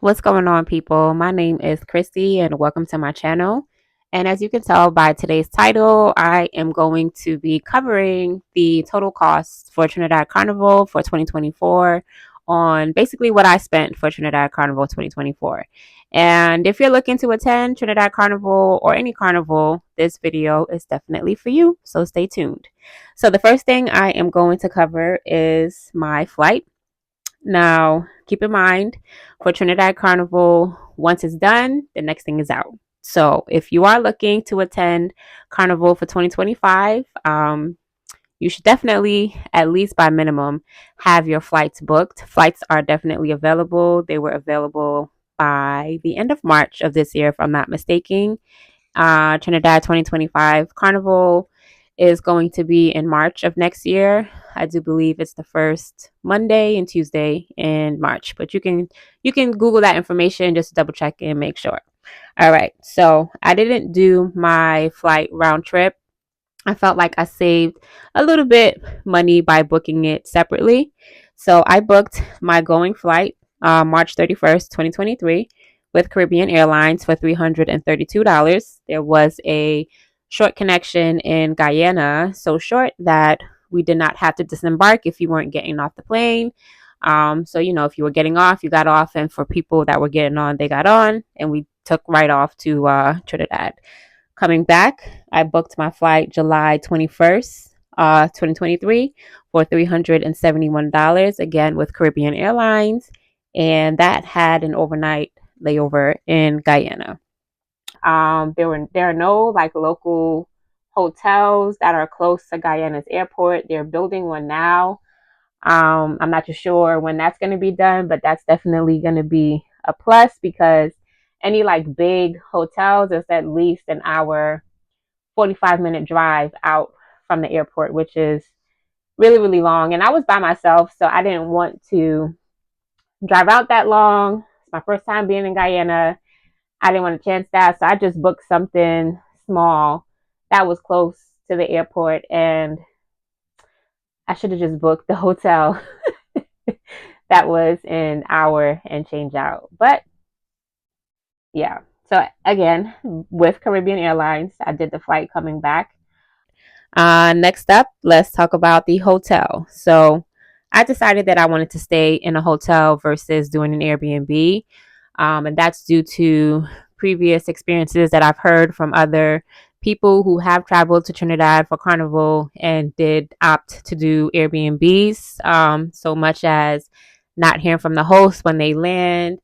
What's going on, people? My name is Christy, and welcome to my channel. And as you can tell by today's title, I am going to be covering the total cost for Trinidad Carnival for 2024 on basically what I spent for Trinidad Carnival 2024. And if you're looking to attend Trinidad Carnival or any carnival, this video is definitely for you, so stay tuned. So the first thing I am going to cover is my flight. Now, keep in mind for Trinidad Carnival, once it's done, the next thing is out. So, if you are looking to attend Carnival for 2025, you should definitely, at least by minimum, have your flights booked. Flights are definitely available. They were available by the end of March of this year, if I'm not mistaken. Trinidad 2025 Carnival is going to be in March of next year. I do believe it's the first Monday and Tuesday in March, but you can Google that information just to double check and make sure. All right, so I didn't do my flight round trip. I felt like I saved a little bit money by booking it separately. So I booked my going flight March 31st, 2023 with Caribbean Airlines for $332. There was a short connection in Guyana, so short that we did not have to disembark if you weren't getting off the plane. So, if you were getting off, you got off, and for people that were getting on, they got on, and we took right off to Trinidad. Coming back, I booked my flight July 21st, 2023 for $371, again with Caribbean Airlines, and that had an overnight layover in Guyana. There are no like local hotels that are close to Guyana's airport. They're building one now. I'm not too sure when that's going to be done, but that's definitely going to be a plus because any like big hotels is at least an hour, 45-minute drive out from the airport, which is really, really long. And I was by myself, so I didn't want to drive out that long. It's my first time being in Guyana. I didn't want to chance that, so I just booked something small that was close to the airport, and I should have just booked the hotel that was an hour and change out. But yeah, so again, with Caribbean Airlines, I did the flight coming back. Next up, let's talk about the hotel. So I decided that I wanted to stay in a hotel versus doing an Airbnb. And that's due to previous experiences that I've heard from other people who have traveled to Trinidad for Carnival and did opt to do Airbnbs, so much as not hearing from the host when they land,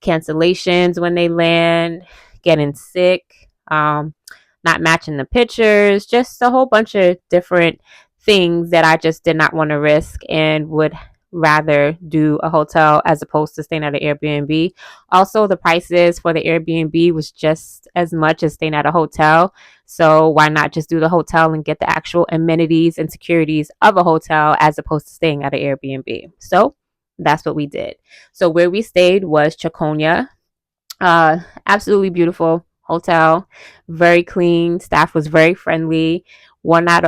cancellations when they land, getting sick, not matching the pictures, just a whole bunch of different things that I just did not want to risk and would rather do a hotel as opposed to staying at an Airbnb. Also, the prices for the Airbnb was just as much as staying at a hotel. So why not just do the hotel and get the actual amenities and securities of a hotel as opposed to staying at an Airbnb? So that's what we did. So where we stayed was Chaconia. Absolutely beautiful hotel, very clean. Staff was very friendly. 10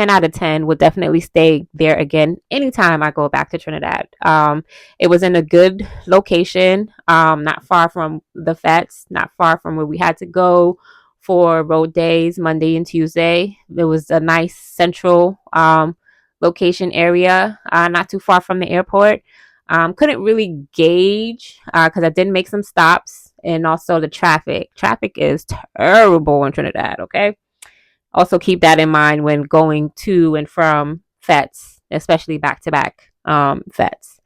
out of 10 would definitely stay there again anytime I go back to Trinidad. It was in a good location, not far from the Fetes, not far from where we had to go for road days, Monday and Tuesday. There was a nice central location area, not too far from the airport. Couldn't really gauge because I did make some stops, and also the traffic. Traffic is terrible in Trinidad. Okay, also keep that in mind when going to and from Fetes, especially back to back Fetes.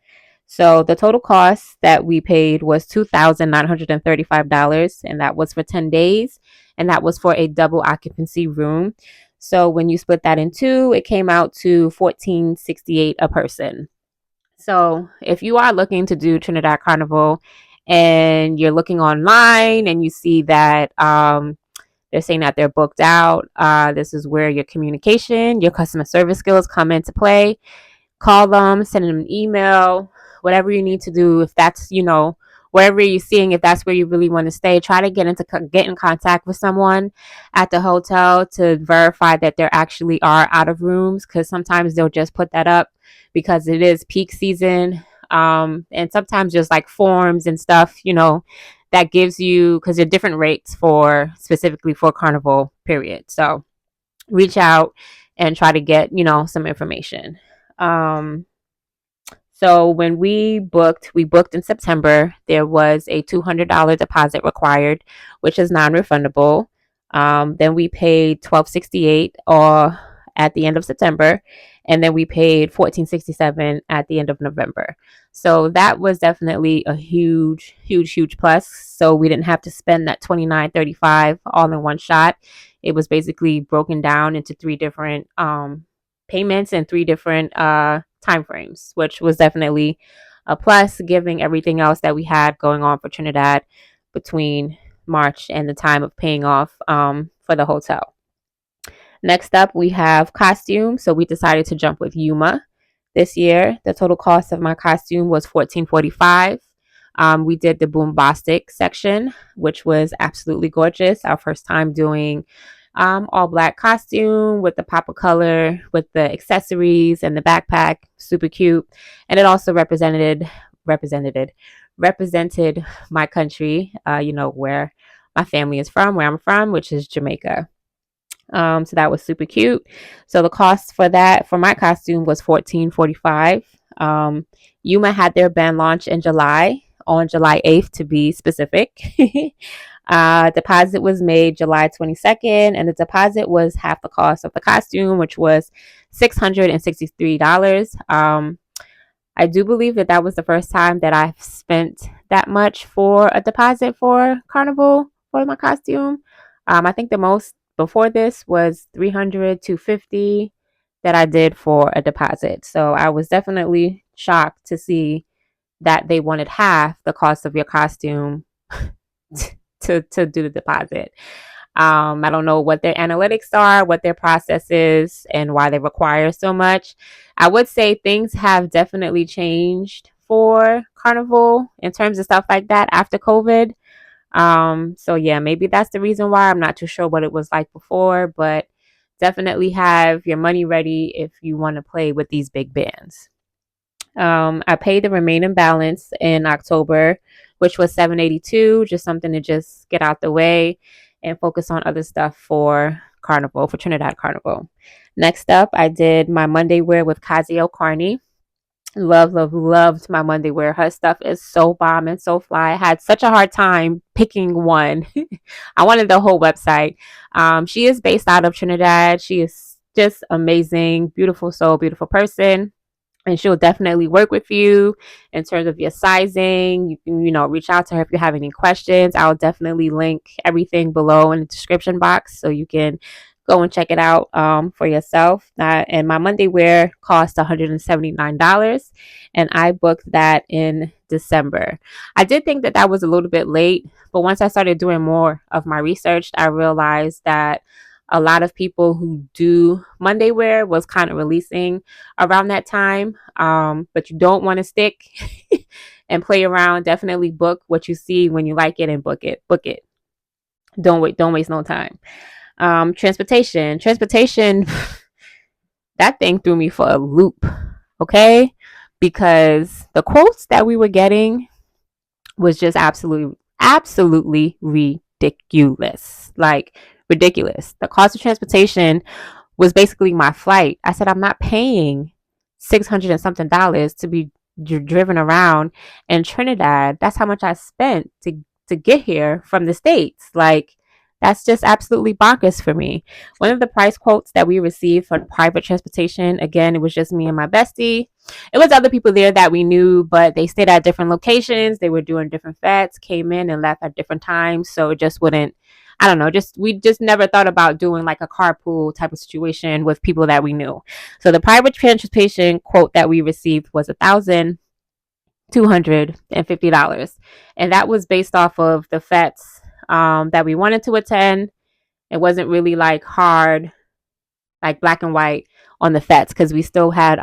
So the total cost that we paid was $2,935, and that was for 10 days, and that was for a double occupancy room. So when you split that in two, it came out to $1,468 a person. So if you are looking to do Trinidad Carnival and you're looking online and you see that they're saying that they're booked out, this is where your communication, your customer service skills come into play. Call them, send them an email, whatever you need to do. If that's, wherever you're seeing, if that's where you really want to stay, try to get in contact with someone at the hotel to verify that there actually are out of rooms, because sometimes they'll just put that up because it is peak season. And sometimes just like forms and stuff, that gives you, because there are different rates for specifically for carnival period. So reach out and try to get, some information. So when we booked in September. There was a $200 deposit required, which is non-refundable. Then we paid $12.68 or at the end of September, and then we paid $14.67 at the end of November. So that was definitely a huge, huge, huge plus. So we didn't have to spend that $29.35 all in one shot. It was basically broken down into three different payments and three different time frames, which was definitely a plus, giving everything else that we had going on for Trinidad between March and the time of paying off for the hotel. Next up, we have costumes. So we decided to jump with YUMA this year. The total cost of my costume was $14.45. We did the Boombastic section, which was absolutely gorgeous. Our first time doing all black costume with the pop of color, with the accessories and the backpack, super cute. And it also represented my country, where my family is from, where I'm from, which is Jamaica. So that was super cute. So the cost for that for my costume was $14.45. Yuma had their band launch in July, on July 8th to be specific. Deposit was made July 22nd, and the deposit was half the cost of the costume, which was $663. I do believe that was the first time that I've spent that much for a deposit for Carnival for my costume. I think the most before this was 300 to 50 that I did for a deposit. So I was definitely shocked to see that they wanted half the cost of your costume to do the deposit. I don't know what their analytics are, what their process is, and why they require so much. I would say things have definitely changed for Carnival in terms of stuff like that after COVID. So yeah, maybe that's the reason why. I'm not too sure what it was like before, but definitely have your money ready if you want to play with these big bands. I paid the remaining balance in October, which was $782, just something to just get out the way and focus on other stuff for Carnival, for Trinidad Carnival. Next up, I did my Monday wear with Kazio Carney. Loved my Monday wear. Her stuff is so bomb and so fly. I had such a hard time picking one. I wanted the whole website. She is based out of Trinidad. She is just amazing, beautiful soul, beautiful person. And she'll definitely work with you in terms of your sizing. You can, reach out to her if you have any questions. I'll definitely link everything below in the description box so you can go and check it out for yourself. And my Monday wear cost $179, and I booked that in December. I did think that was a little bit late, but once I started doing more of my research, I realized that a lot of people who do Monday wear was kind of releasing around that time. But you don't want to stick and play around. Definitely book what you see when you like it and book it. Book it. Don't waste no time. Transportation, that thing threw me for a loop. Okay. Because the quotes that we were getting was just absolutely ridiculous. Like, ridiculous. The cost of transportation was basically my flight. I said, I'm not paying $600 and something to be driven around in Trinidad. That's how much I spent to get here from the States. Like, that's just absolutely bonkers for me. One of the price quotes that we received for private transportation, again, it was just me and my bestie. It was other people there that we knew, but they stayed at different locations. They were doing different fetes, came in and left at different times. So it just wouldn't, I don't know, we just never thought about doing like a carpool type of situation with people that we knew. So the private transportation quote that we received was $1,250. And that was based off of the fetes that we wanted to attend. It wasn't really like hard, like black and white on the fetes, because we still had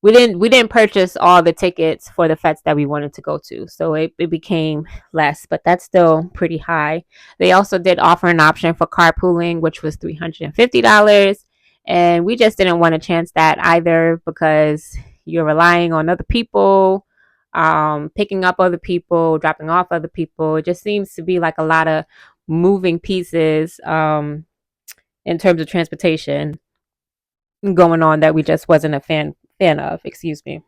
we didn't purchase all the tickets for the fetes that we wanted to go to, so it became less, but that's still pretty high. They also did offer an option for carpooling, which was $350, and we just didn't want to chance that either, because you're relying on other people, picking up other people, dropping off other people. It just seems to be like a lot of moving pieces in terms of transportation going on that we just wasn't a fan of. Excuse me.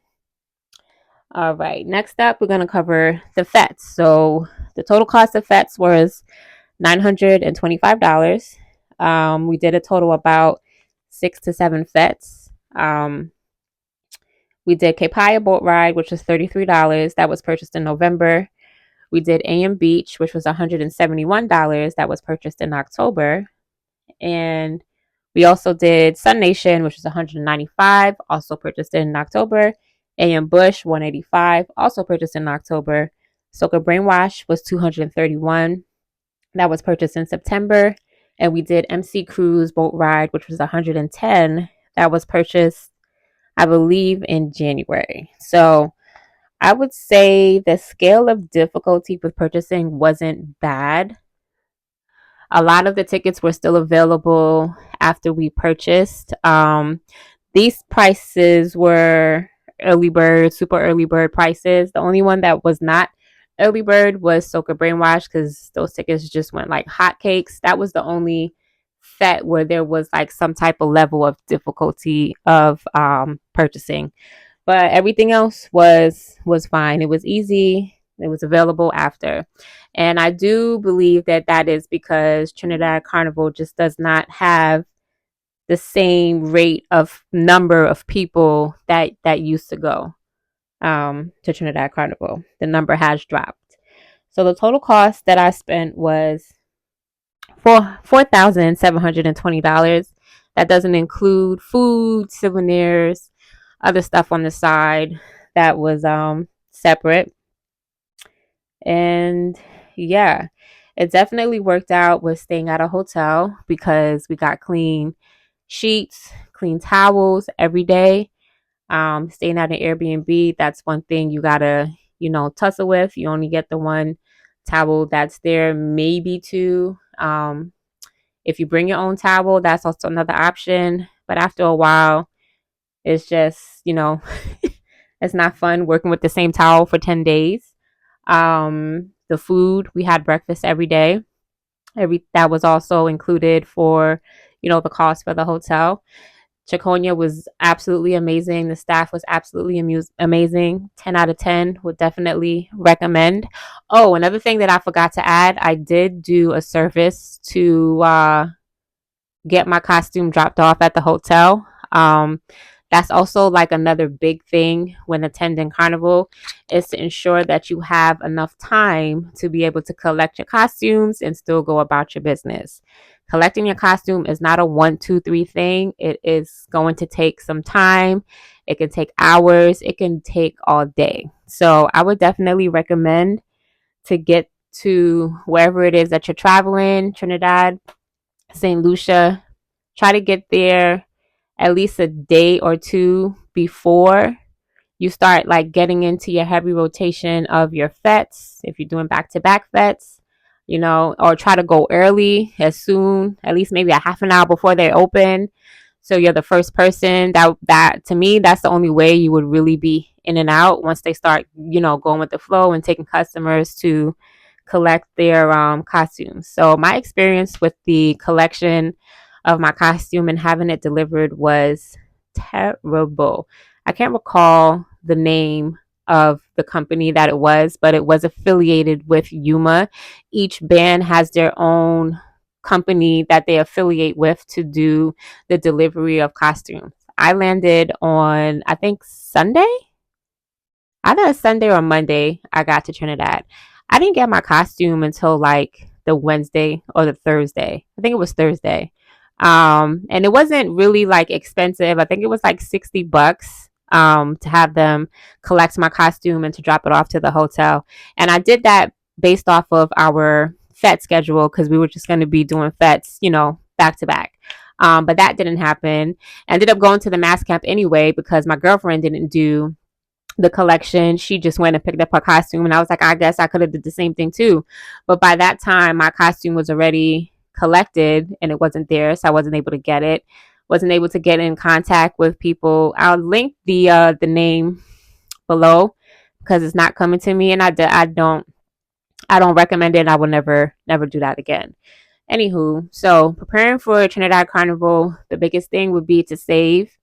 All right. Next up, we're gonna cover the fetes. So the total cost of fetes was $925. We did a total about 6 to 7 fetes. We did Capaya boat ride, which was $33. That was purchased in November. We did AM Beach, which was $171. That was purchased in October. And we also did Sun Nation, which was $195, also purchased in October. AM Bush, $185, also purchased in October. Soca Brainwash was $231. That was purchased in September. And we did MC Cruise boat ride, which was $110. That was purchased, I believe, in January. So I would say the scale of difficulty with purchasing wasn't bad. A lot of the tickets were still available after we purchased. These prices were early bird, super early bird prices. The only one that was not early bird was Soca Brainwash, because those tickets just went like hotcakes. That was the only set where there was like some type of level of difficulty of purchasing. But everything else was fine. It was easy. It was available after. And I do believe that that is because Trinidad Carnival just does not have the same rate of number of people that used to go to Trinidad Carnival. The number has dropped. So the total cost that I spent was $4,720. That doesn't include food, souvenirs, other stuff on the side that was separate. And yeah, it definitely worked out with staying at a hotel because we got clean sheets, clean towels every day. Staying at an Airbnb, that's one thing you gotta, tussle with. You only get the one towel that's there, maybe two. If you bring your own towel, that's also another option. But after a while, it's just, it's not fun working with the same towel for 10 days. The food, we had breakfast every day. That was also included for, the cost for the hotel. Chaconia was absolutely amazing. The staff was absolutely amazing. 10 out of 10 would definitely recommend. Oh, another thing that I forgot to add, I did do a service to get my costume dropped off at the hotel. That's also like another big thing when attending Carnival, is to ensure that you have enough time to be able to collect your costumes and still go about your business. Collecting your costume is not a 1, 2, 3 thing. It is going to take some time. It can take hours. It can take all day. So I would definitely recommend to get to wherever it is that you're traveling, Trinidad, St. Lucia. Try to get there at least a day or two before you start like getting into your heavy rotation of your fetes. If you're doing back-to-back fetes, or try to go early, as soon, at least maybe a half an hour before they open. So you're the first person. That to me, that's the only way you would really be in and out once they start, going with the flow and taking customers to collect their costumes. So my experience with the collection of my costume and having it delivered was terrible. I can't recall the name of the company that it was, but it was affiliated with YUMA. Each band has their own company that they affiliate with to do the delivery of costumes. I landed on, I think, Sunday. Either a Sunday or Monday, I got to Trinidad. I didn't get my costume until like the Wednesday or the Thursday. I think it was Thursday. And it wasn't really like expensive. I think it was like $60 to have them collect my costume and to drop it off to the hotel. And I did that based off of our FET schedule, because we were just going to be doing FETs, back to back. But that didn't happen. I ended up going to the mass camp anyway because my girlfriend didn't do the collection. She just went and picked up her costume, and I was like, I guess I could have did the same thing too. But by that time, my costume was already collected and it wasn't there, so I wasn't able to get it. wasn't able to get in contact with people. I'll link the name below because it's not coming to me, and I don't recommend it. I will never do that again. Anywho, so preparing for Trinidad Carnival, the biggest thing would be to save.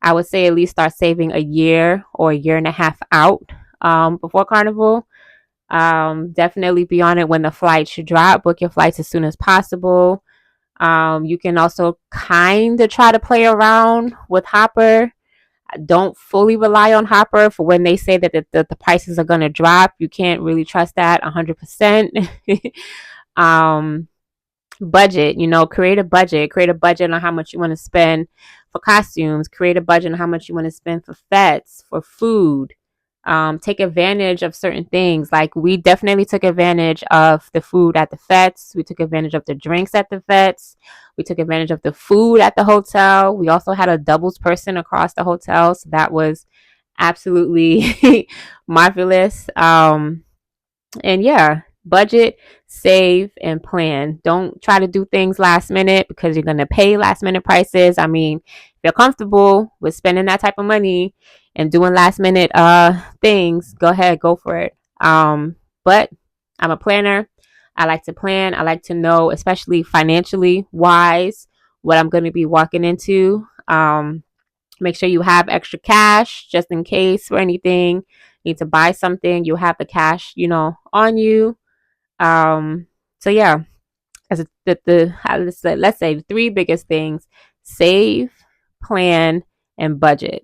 I would say at least start saving a year or a year and a half out before Carnival. Definitely be on it when the flight should drop. Book your flights as soon as possible. You can also kind of try to play around with Hopper. Don't fully rely on Hopper for when they say that the prices are going to drop. You can't really trust that 100%. um, Budget, create a budget on how much you want to spend for costumes, create a budget on how much you want to spend for fetes, for food. Take advantage of certain things. Like we definitely took advantage of the food at the fetes. We took advantage of the drinks at the fetes. We took advantage of the food at the hotel. We also had a doubles person across the hotel, so that was absolutely marvelous. And yeah, budget, save, and plan. Don't try to do things last minute because you're going to pay last minute prices. I mean, if you're comfortable with spending that type of money and doing last minute things, go ahead, go for it. But I'm a planner. I like to plan. I like to know, especially financially wise, what I'm going to be walking into. Make sure you have extra cash just in case for anything. Need to buy something, you have the cash, on you. So yeah, as let's say the three biggest things: save, plan, and budget.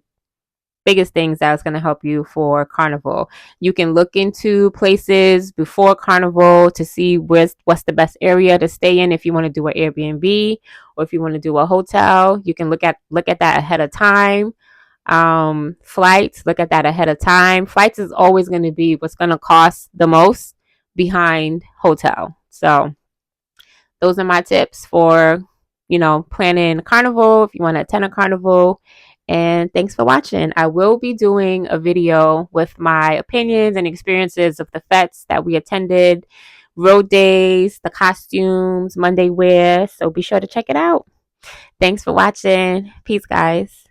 Biggest things that's going to help you for Carnival. You can look into places before Carnival to see what's the best area to stay in. If you want to do an Airbnb or if you want to do a hotel, you can look at that ahead of time. Flights, look at that ahead of time. Flights is always going to be what's going to cost the most behind hotel. So those are my tips for planning Carnival if you want to attend a Carnival. And thanks for watching. I will be doing a video with my opinions and experiences of the fetes that we attended, road days, the costumes, Monday wear. So be sure to check it out. Thanks for watching. Peace, guys.